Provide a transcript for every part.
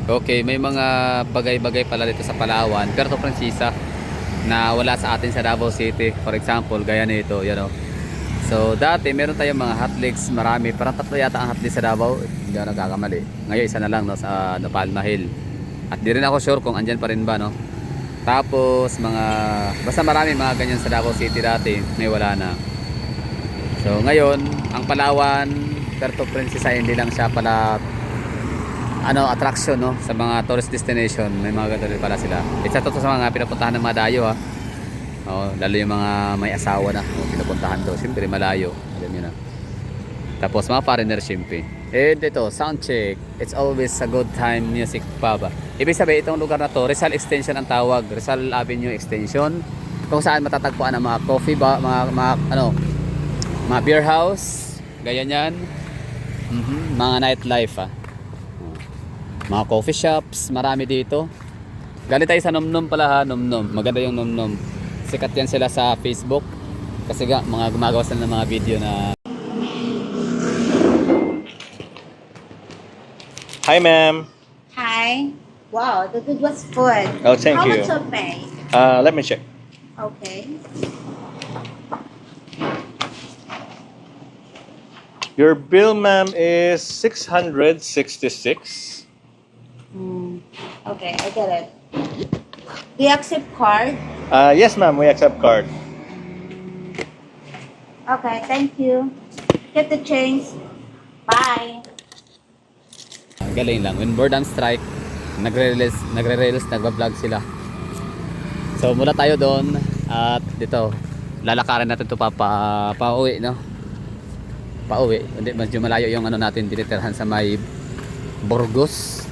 Okay, may mga bagay-bagay pala dito sa Palawan, Puerto Princesa, na wala sa atin sa Davao City. For example, gaya nito, yan o. So, dati meron tayong mga hotlegs, marami. Parang tatlo yata ang hotlegs sa Davao. Hindi ako nagkakamali. Ngayon, isa na lang no, sa Palma Hill. At di rin ako sure kung andyan pa rin ba, no? Tapos, basta marami mga ganyan sa Davao City dati. May wala na. So, ngayon, ang Palawan, Puerto Princesa, hindi lang siya pala attraction no sa mga tourist destination. May mga ganito rin pala sila. Isa to sa mga pinapuntahan ng mga dayo ha. Lalo yung mga may asawa na pinupuntahan to. Siyempre malayo. Alam nyo na. Tapos mga foreigner siyempre. And ito, sound check. It's always a good time music pa ba. Ibig sabihin itong lugar na to, Rizal Extension ang tawag. Rizal Avenue Extension. Kung saan matatagpuan ang mga coffee ba, mga beer house. Ganyan yan. Mga nightlife mga coffee shops, marami dito. Galing tayo sa Nomnom pala ha, Nomnom. Maganda yung Nomnom. Sikat yan sila sa Facebook. Kasi mga gumagawa sila ng mga video na... Hi, ma'am. Hi. Wow, that was food. Oh, thank How you. much you pay? Let me check. Okay. Your bill, ma'am, is 666. Okay, I get it. Do you accept card? Yes, ma'am, we accept card. Okay, thank you. Get the change. Bye. Galing lang. When board on strike, nagre-release, nagba-vlog sila. So mula tayo doon at dito, lalakarin natin ito pa-uwi, no? Pa-uwi. Hindi, medyo malayo yung natin tinitirhan sa may Burgos.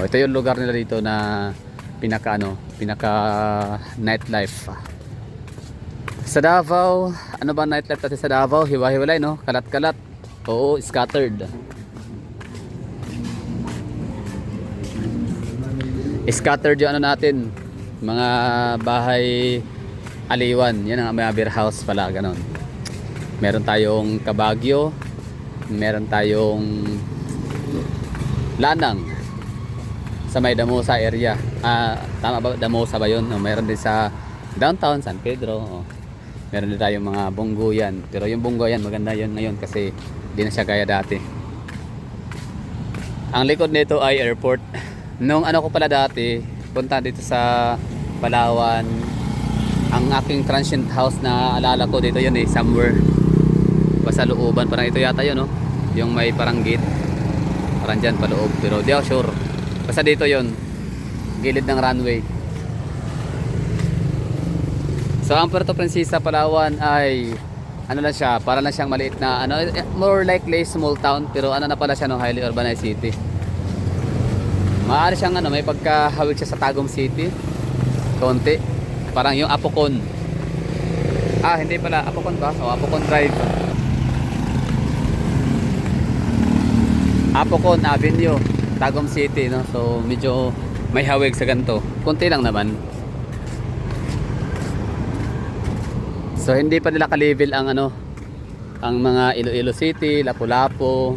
Ito yung lugar nila dito na pinaka nightlife. Sa Davao, ano ba nightlife natin sa Davao? Hiwa-hiwalay no? Kalat-kalat. Oo, scattered. Scattered yung natin. Mga bahay aliwan. Yan ang mga beer house pala, ganon. Meron tayong Kabagyo. Meron tayong Lanang sa may Damosa area. Tama ba? Damosa ba yun? Meron din sa downtown San Pedro. Meron din tayong mga Bungguyan. Pero yung Bungguyan maganda yun ngayon kasi di na siya gaya dati. Ang likod nito ay airport. Nung ko pala dati, punta dito sa Palawan, ang aking transient house na alala ko dito yun somewhere. Basta looban. Parang ito yata yun, no? Yung may parang gate. Parang dyan paloob. Pero di ako sure. Basta dito yon, gilid ng runway. So ang Puerto Princesa, Palawan ay lang siya, para lang siyang maliit na more likely small town, pero na pala siya highly urbanized city. Maaari siyang may pagkahawig siya sa Tagum City. Konti. Parang yung Apocon. Hindi pala Apocon ba? Apocon Drive. Apocon Avenue, Tagum City, no? So medyo may hawig sa ganito. Kunti lang naman. So hindi pa nila ka-level ang ang mga Iloilo City, Lapu-Lapu.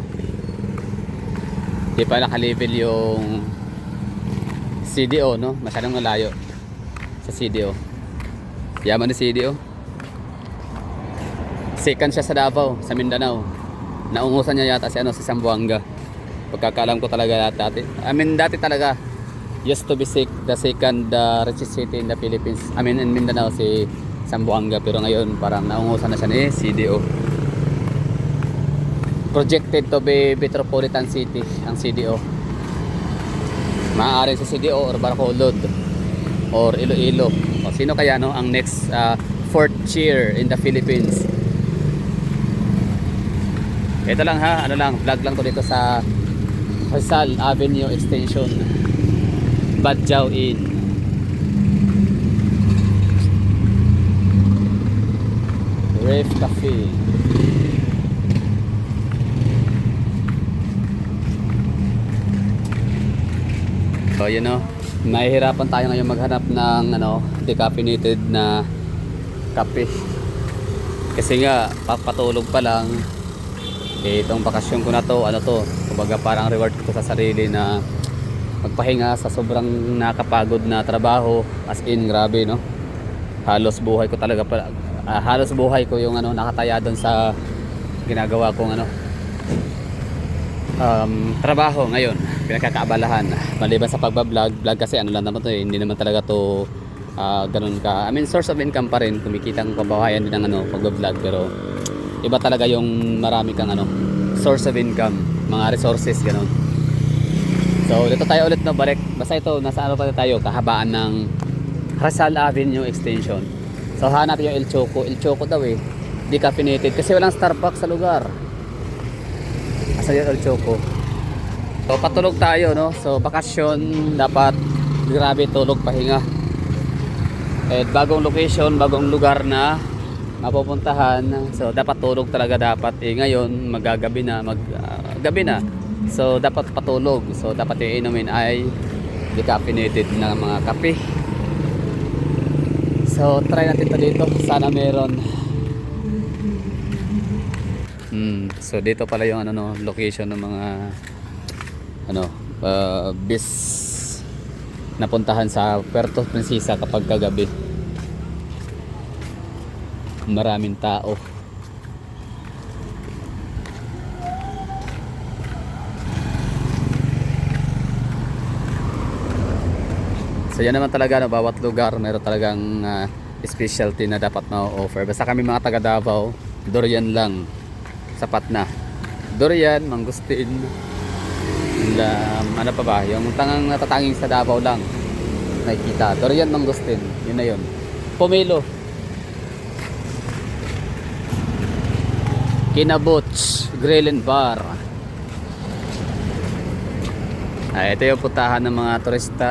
Hindi pa naka-level yung CDO, no? Masyadong malayo sa CDO. Yaman ni CDO. Second siya sa Davao, sa Mindanao. Naungusan niya yata si si Zamboanga. Pagkakalam ko talaga dati. Dati talaga used to be the second richest city in the Philippines. In Mindanao si Zamboanga, pero ngayon parang naungusan na siya ni CDO. Projected to be metropolitan city ang CDO. Maaaring si CDO or Bacolod or Iloilo. O sino kaya ang next fourth chair in the Philippines? Ito lang ha, vlog lang to dito sa Rizal Avenue Extension, Badjao Inn. Rave Cafe. So yun nahihirapan tayo ngayon maghanap ng decaffeinated na kape. Kasi nga papatulog pa lang Itong bakasyon ko na to, ano to, kumbaga parang reward ko sa sarili na magpahinga sa sobrang nakapagod na trabaho. As in, grabe, no? Halos buhay ko talaga halos buhay ko yung ano, nakataya doon sa ginagawa kong ano, trabaho ngayon, pinagkakaabalahan. Maliban sa pagbablog, vlog kasi ano lang naman to eh, hindi naman talaga to ganun ka, I mean source of income pa rin, kumikita ng kabahayan din ng ano, pagbablog, pero iba talaga yung marami kang ano, source of income, mga resources, ganun. So dito tayo ulit na balik, basta ito, nasa ano pa tayo, kahabaan ng Rizal Avenue Extension. So hanap yung El Choco daw eh, decaffeinated kasi walang Starbucks sa lugar. Asa yung El Choco? So patulog tayo, no? So bakasyon, dapat grabe tulog, pahinga. At bagong location, bagong lugar na mapupuntahan. So dapat tulog talaga dapat. Ngayon magagabi na, gabi na. So dapat patulog. So dapat yung inumin ay decaffeinated na mga kape. So try natin to dito. Sana meron. So dito pala yung ano, no, location ng mga ano, bis napuntahan sa Puerto Princesa kapag kagabi. Maraming tao. So yan naman talaga, no, bawat lugar meron talagang specialty na dapat ma-offer. Basta kami mga taga Davao, durian lang sapat na. Durian, mangustin, ano pa ba, yung tangang natatanging sa Davao lang nakikita. Durian, mangustin, yun na yun. Pomelo, Kinabuts Grill and Bar. Ito yung putahan ng mga turista.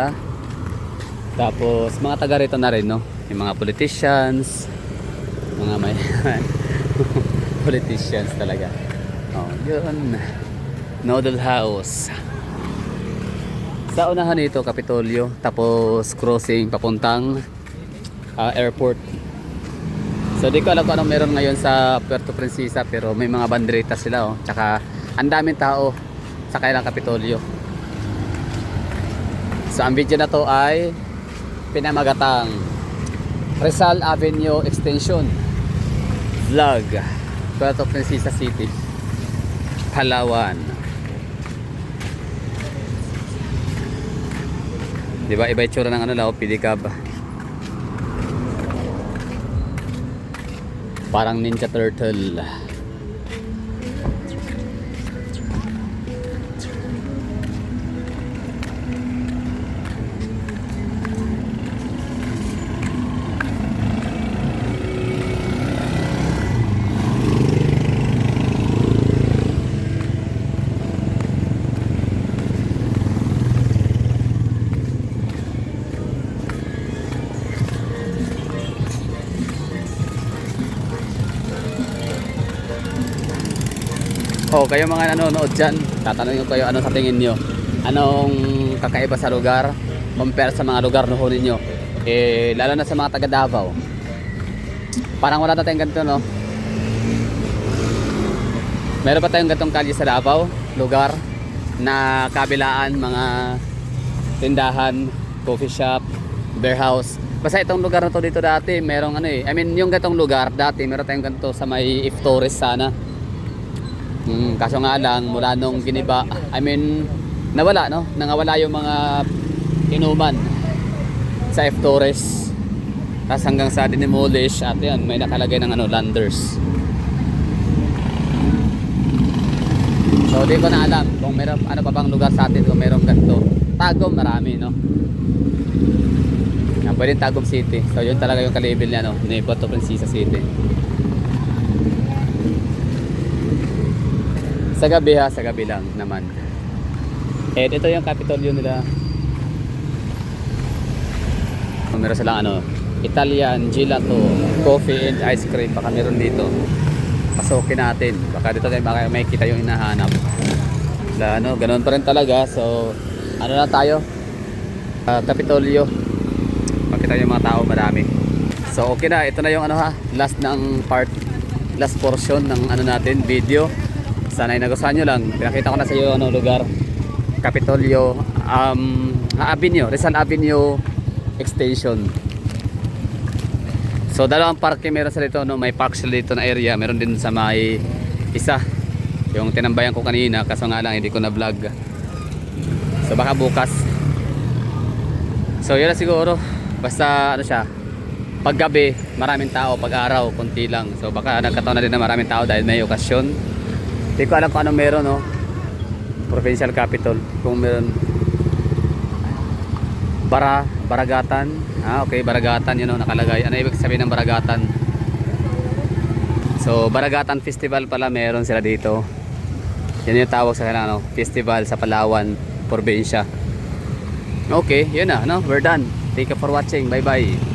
Tapos mga taga rito na rin, no? Yung mga politicians, mga may politicians talaga. Oh, yun. Noodle House. Sa unahan nito, Kapitolyo. Tapos crossing papuntang airport. So di ko alam kung anong meron ngayon sa Puerto Princesa, pero may mga bandereta sila, oh. Tsaka ang daming tao sa kailang Kapitolyo. So ang video na to ay pinamagatang Rizal Avenue Extension Vlog, Puerto Princesa City, Palawan. Diba iba itsura ng ano, pedicab. Parang Ninja Turtle. Oh, kayo mga nanonood dyan, tatanungin ko kayo, ano sa tingin nyo? Anong kakaiba sa lugar compare sa mga lugar noon ninyo? Lalo na sa mga taga Davao. Parang wala na tayong ganito, no? Meron pa tayong gantong kalye sa Davao, lugar na kabilaan, mga tindahan, coffee shop, warehouse. Basta itong lugar na to dito dati, merong ano eh. I mean, yung gantong lugar dati, meron tayong ganito sa may If Torres sana. Kaso nga lang, mula nung giniba, I mean, nawala, no? Nangawala yung mga inuman sa F. Torres. Tapos hanggang sa dinimolish at yan, may nakalagay ng ano, Landers. So, di ko na alam kung meron, ano pa bang lugar sa atin kung meron ganito. Tagum, marami, no? Yan, pwedeng Tagum City. So, yun talaga yung kalibel niya, no? Ni Puerto Princesa City. Sa gabi ha, sa gabi lang naman. And ito yung Kapitolyo nila. Meron silang ano, Italian, gelato, coffee and ice cream. Baka meron dito. Pasukin natin. Baka dito tayo makikita yung hinahanap. Ano, ganoon pa rin talaga. So, ano na tayo? Kapitolyo. Makita yung mga tao, marami. So, okay na. Ito na yung ano ha, last ng part, last portion ng ano natin, video. Sana ay nagustuhan nyo lang. Pinakita ko na sa iyo ano lugar. Capitolio, Avenue, Rizal Avenue Extension. So dalawang parke meron sa dito, no? May park sila dito na area, meron din sa may isa. Yung tinambayan ko kanina, kaso nga lang hindi ko na vlog. So baka bukas. So yun na siguro. Basta ano siya, paggabi maraming tao, pag araw konti lang. So baka nagkataon na din na maraming tao dahil may okasyon. Hindi ko alam kung ano meron, no? Provincial capital. Kung meron Baragatan. Okay, Baragatan, yun, no, nakalagay. Ano ibig sabihin ng Baragatan? So Baragatan Festival pala meron sila dito. Yan yung tawag sa kanila, no? Festival sa Palawan, probinsya. Okay, yun na, no? We're done. Thank you for watching. Bye bye.